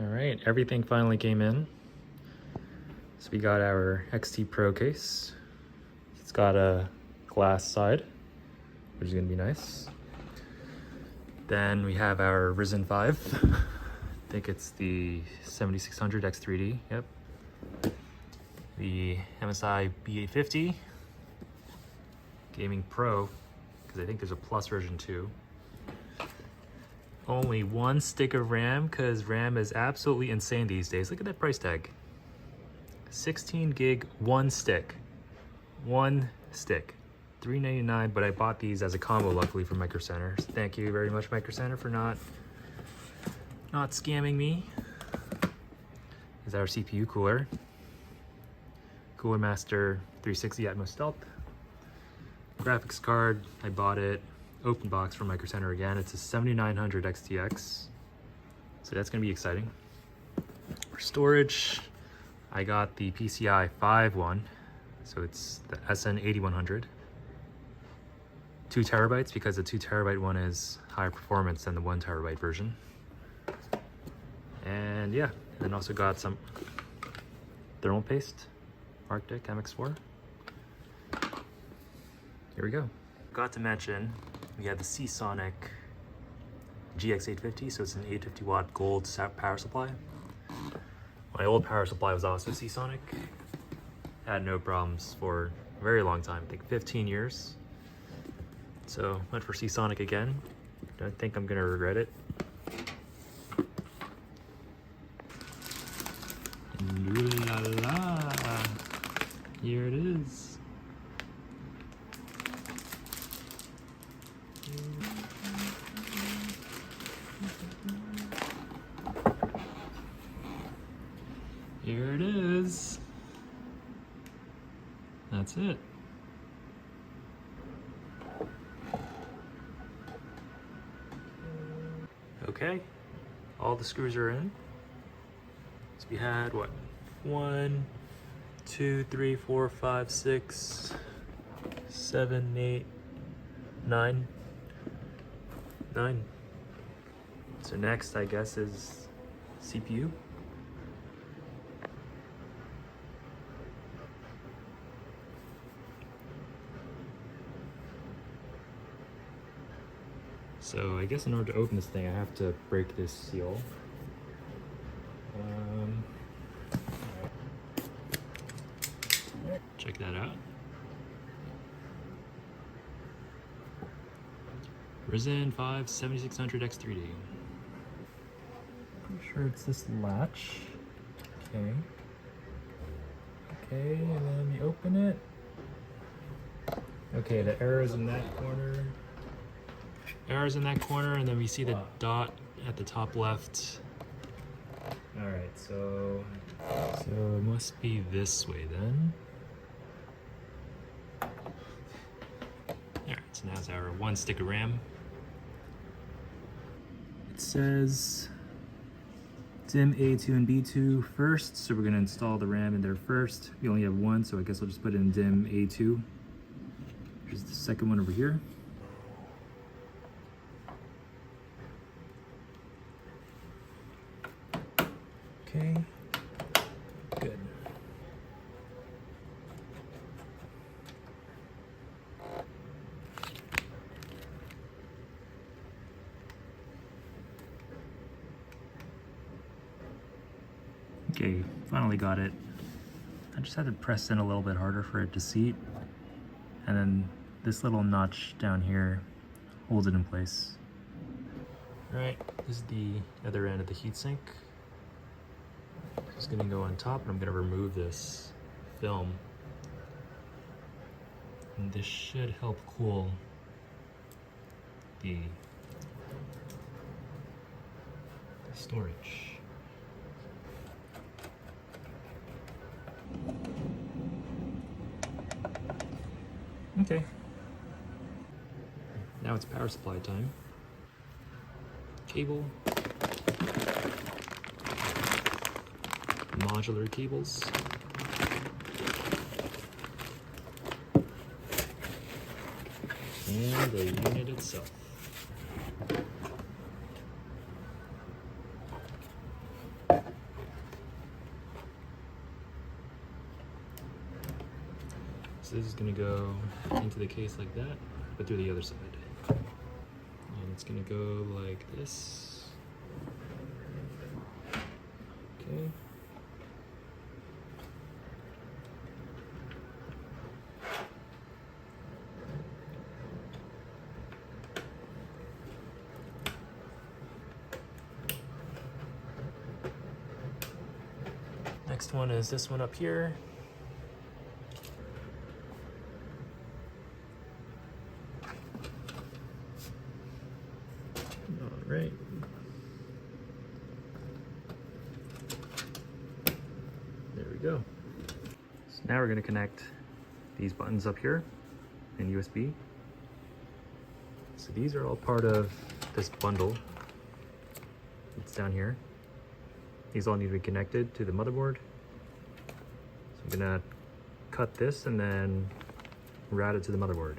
All right, everything finally came in. So we got our XT Pro case. It's got a glass side, which is gonna be nice. Then we have our Ryzen 5. I think it's the 7600 X3D, yep. The MSI B850 Gaming Pro, because I think there's a Plus version too. Only one stick of RAM, because RAM is absolutely insane these days. Look at that price tag. 16 gig, one stick. One stick. $399, but I bought these as a combo luckily from Micro Center. So thank you very much, Micro Center, for not scamming me. Is our CPU cooler. Cooler Master 360 Atmos Stealth. Graphics card, I bought it open box from Micro Center again. It's a 7900 XTX, so that's gonna be exciting. For storage, I got the PCI 5 one, so it's the SN8100. 2 terabytes, because the 2 terabyte one is higher performance than the 1 terabyte version. And yeah, and then also got some thermal paste, Arctic MX4. Here we go. Got to mention, we have the Seasonic GX850, so it's an 850 watt gold power supply. My old power supply was also Seasonic. Had no problems for a very long time, I think 15 years. So went for Seasonic again. Don't think I'm gonna regret it. And ooh la la, here it is. Here it is. That's it. Okay, all the screws are in. So we had what? 1, 2, 3, 4, 5, 6, 7, 8, 9. 9. So next, I guess, is CPU. So I guess in order to open this thing, I have to break this seal. Check that out. Ryzen 5 7600 X3D. Pretty sure it's this latch. Okay. Okay, and then you open it. Okay, the arrow's in that corner. Arrow's in that corner, and then we see the dot at the top left. Alright, so it must be this way then. Alright, so now's our 1 stick of RAM. It says DIMM A2 and B2 first, so we're going to install the RAM in there first. We only have 1, so I guess I'll just put in DIMM A2. Here's the second one over here. Okay, good. Okay, finally got it. I just had to press in a little bit harder for it to seat. And then this little notch down here holds it in place. All right, this is the other end of the heatsink. It's gonna go on top, and I'm gonna remove this film. And this should help cool the storage. Okay. Now it's power supply time. Cable. Modular cables. And the unit itself. So this is gonna go into the case like that, but through the other side. And it's gonna go like this. Okay. Next one is this one up here. All right. There we go. So now we're going to connect these buttons up here in USB. So these are all part of this bundle. It's down here. These all need to be connected to the motherboard. So I'm gonna cut this and then route it to the motherboard.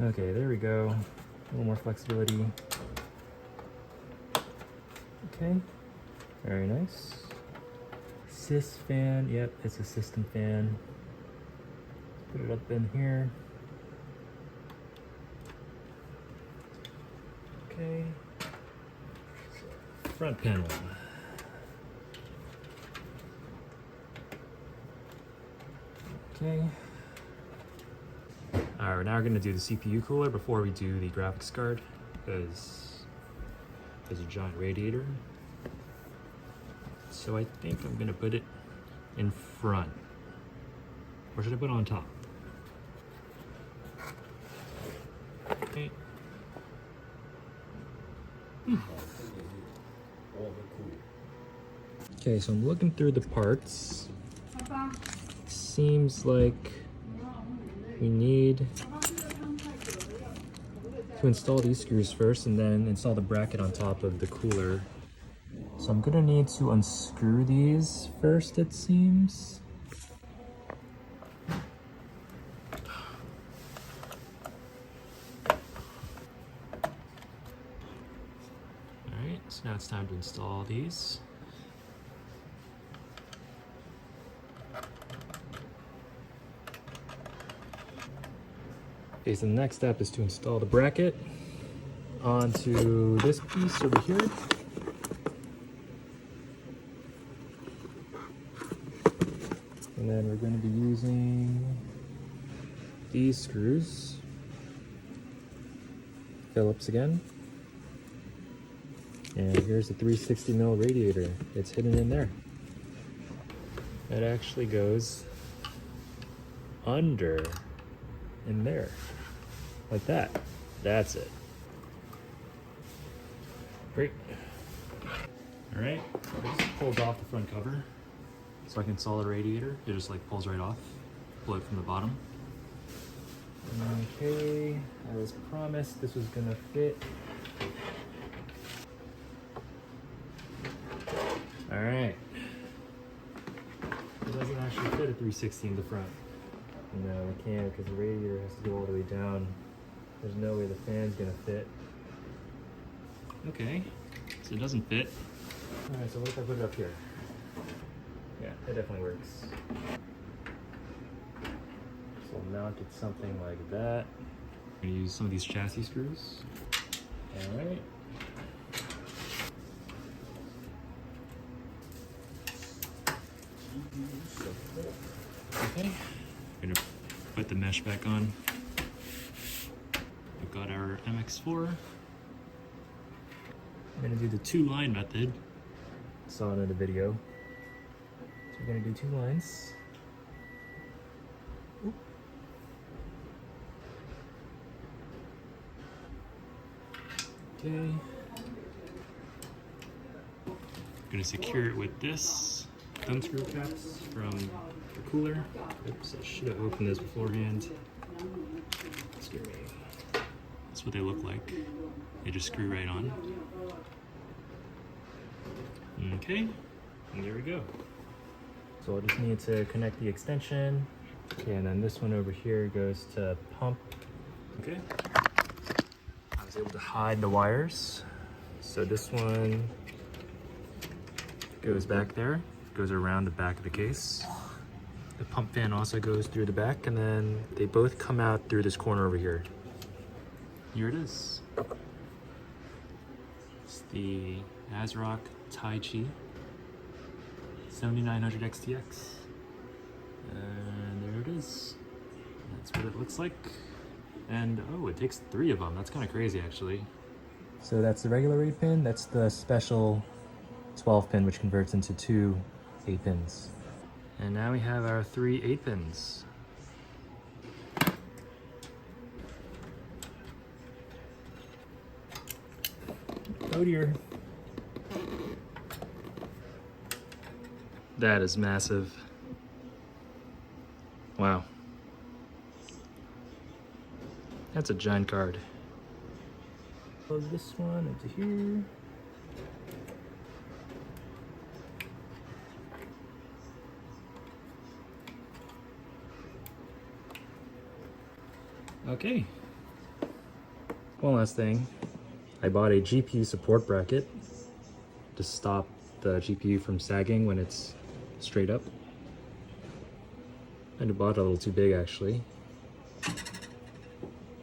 Okay, there we go. A little more flexibility. Okay, very nice. Sys fan, yep, it's a system fan. Put it up in here. Okay. Front panel. Okay. All right, now we're gonna do the CPU cooler before we do the graphics card, because there's a giant radiator. So I think I'm gonna put it in front. Or should I put it on top? Okay. Okay, so I'm looking through the parts. Seems like we need to install these screws first and then install the bracket on top of the cooler. So I'm gonna need to unscrew these first, it seems. Alright, so now it's time to install these. Okay, so the next step is to install the bracket onto this piece over here. And then we're going to be using these screws. Phillips again. And here's the 360mm radiator. It's hidden in there. It actually goes under in there. Like that. That's it. Great. All right, it just pulls off the front cover. So I can install the radiator. It just like pulls right off. Pull it from the bottom. Okay, I was promised this was gonna fit. All right. It doesn't actually fit a 360 in the front. No, it can't because the radiator has to go all the way down. There's no way the fan's gonna fit. Okay, so it doesn't fit. All right, so what if I put it up here? Yeah, it definitely works. So I'll mount it something like that. I'm gonna use some of these chassis screws. All right. Okay, we're gonna put the mesh back on. We've got our MX4. I'm gonna do the 2-line method. Saw it in the video. So we're gonna do 2 lines. Oop. Okay. I'm gonna secure it with this thumb screw caps from the cooler. Oops, I should have opened this beforehand. Screw me. That's what they look like. They just screw right on. Okay, and there we go. So I just need to connect the extension. Okay, and then this one over here goes to pump. Okay. I was able to hide the wires. So this one goes back there, goes around the back of the case. The pump fan also goes through the back, and then they both come out through this corner over here. Here it is. It's the ASRock Tai Chi 7900 XTX. And there it is. That's what it looks like. And oh, it takes 3 of them. That's kind of crazy, actually. So that's the regular 8-pin. That's the special 12-pin, which converts into 2 8-pins. And now we have our 3 8-pins. Oh dear. That is massive. Wow. That's a giant card. Close this one into here. Okay. One last thing. I bought a GPU support bracket to stop the GPU from sagging when it's straight up. I bought it a little too big, actually.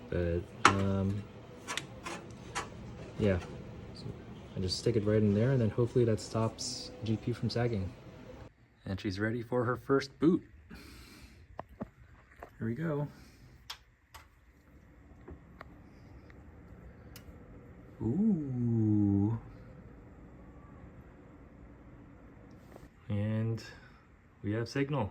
But yeah, so I just stick it right in there, and then hopefully that stops GPU from sagging. And she's ready for her first boot. Here we go. Ooh. And we have signal.